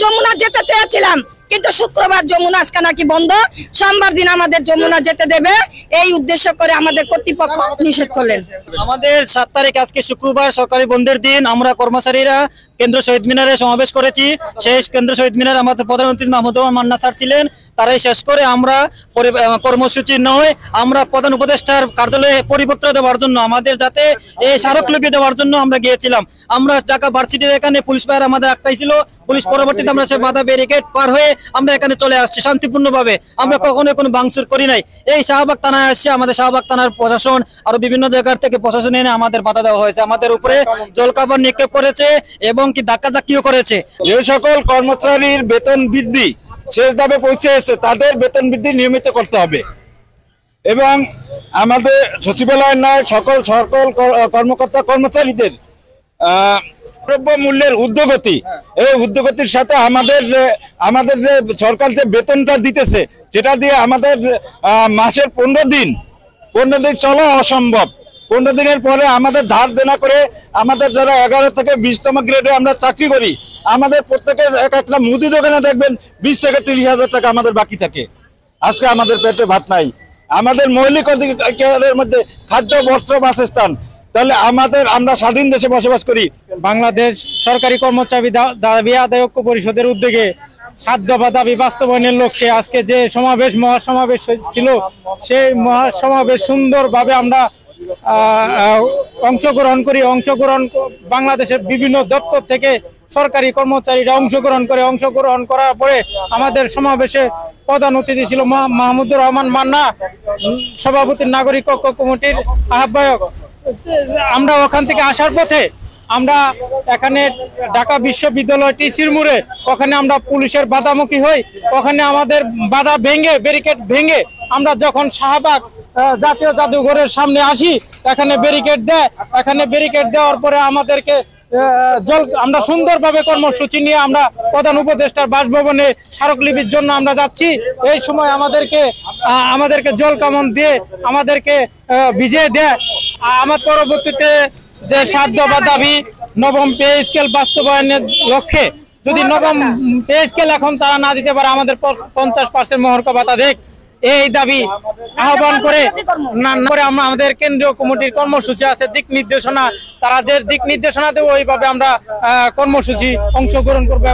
যমুনা যেতে চেয়েছিলাম, কিন্তু শুক্রবার যমুনা আজকে নাকি বন্ধ, সোমবার দিন আমাদের যমুনা যেতে দেবে এই উদ্দেশ্য করে আমাদের কর্তৃপক্ষ নিষেধ করলেন। আমাদের 7 তারিখ আজকে শুক্রবার সরকারি বন্ধের দিন আমরা কর্মচারীরা কেন্দ্র শহীদ মিনারে সমাবেশ করেছি। শেষ কেন্দ্র শহীদ মিনারে আমাদের প্রধানমন্ত্রী মাহমুদুর রহমান মান্না স্যার ছিলেন, তারাই শেষ করে আমরা কর্মসূচি নয় আমরা প্রধান উপদেষ্টার কার্যালয়ে পরিপত্র দেওয়ার জন্য আমাদের যাতে এই স্মারকলিপি দেওয়ার জন্য আমরা গিয়েছিলাম। আমরা ঢাকা ভার্সিটির এখানে পুলিশ পাহারা আমাদের একটাই ছিল, পুলিশ পরবর্তীতে আমরা সে বাধা ব্যারিকেড পার হয়ে আমরা এখানে চলে আসছি শান্তিপূর্ণভাবে, আমরা কখনো কোনো ভাঙচুর করি নাই। এই শাহবাগ থানায় আসছে, আমাদের শাহবাগ থানার প্রশাসন আরো বিভিন্ন জায়গা থেকে প্রশাসন এনে আমাদের বাধা দেওয়া হয়েছে, আমাদের উপরে জলকাবার নিক্ষেপ করেছে এবং কি ধাক্কাধাক্কিও করেছে। যে সকল কর্মচারীর বেতন বৃদ্ধি শেষ ধাপে পৌঁছেছে তাদের বেতন বৃদ্ধি নিয়মিত করতে হবে এবং আমাদের সচিবালয়ের নয় সকল কর্মকর্তা কর্মচারীদের দ্রব্য মূল্যের ঊর্ধ্বগতি, এই ঊর্ধ্বগতির সাথে আমাদের যে সরকার যে বেতনটা দিতেছে যেটা দিয়ে আমাদের মাসের 15 দিন চলা অসম্ভব। 15 দিনের পরে আমাদের ধার দেনা করে আমাদের যারা 11 থেকে 20তম গ্রেডে আমরা চাকরি করি, আমাদের প্রত্যেকের একটা মুদি দোকানে দেখবেন 20 থেকে 30,000 টাকা আমাদের বাকি থাকে। আজকে আমাদের পেটে ভাত নাই, আমাদের মৌলিক অধিকারের মধ্যে খাদ্য, বস্ত্র, বাসস্থান, তাহলে আমরা স্বাধীন দেশে বসবাস করি। বাংলাদেশ সরকারি কর্মচারী দাবি আদায় ঐক্য পরিষদের উদ্যোগে 7 দফা দাবি বাস্তবায়নের লক্ষ্যে আজকে যে মহাসমাবেশ ছিল, সেই মহাসমাবেশ সুন্দরভাবে আমরা অংশগ্রহণ বাংলাদেশের বিভিন্ন দপ্তর থেকে সরকারি কর্মচারীরা অংশগ্রহণ করার পরে আমাদের সমাবেশে প্রধান অতিথি ছিল মাহমুদুর রহমান মান্না, সভাপতি নাগরিক ঐক্য কমিটির আহ্বায়ক। আমরা ওখান থেকে আসার পথে আমরা এখানে ঢাকা বিশ্ববিদ্যালয় টিসির মোড়ে ওখানে আমরা পুলিশের বাধামুখী হই, ওখানে আমাদের বাধা ভেঙে ব্যারিকেড আমরা যখন শাহবাগ জাতীয় জাদুঘরের সামনে আসি, এখানে ব্যারিকেড দেওয়ার পরে আমাদেরকে আমরা সুন্দরভাবে কর্মসূচি নিয়ে আমরা প্রধান উপদেষ্টার বাসভবনে স্মারকলিপির জন্য আমরা যাচ্ছি। এই সময় আমাদেরকে জল কামন দিয়ে আমাদেরকে ভিজিয়ে দেয়। আমার পরবর্তীতে যে 7 দফা দাবি নবম পে স্কেল বাস্তবায়নের লক্ষ্যে যদি নবম পে স্কেল এখন তারা না দিতে পারে আমাদের 50% মহার্ঘ ভাতা দেখ, এই দাবি আহ্বান করে আমাদের কেন্দ্রীয় কমিটির কর্মসূচি আছে দিক নির্দেশনা, তারা যে দিক নির্দেশনা দেবে ওইভাবে আমরা কর্মসূচি অংশগ্রহণ করবো।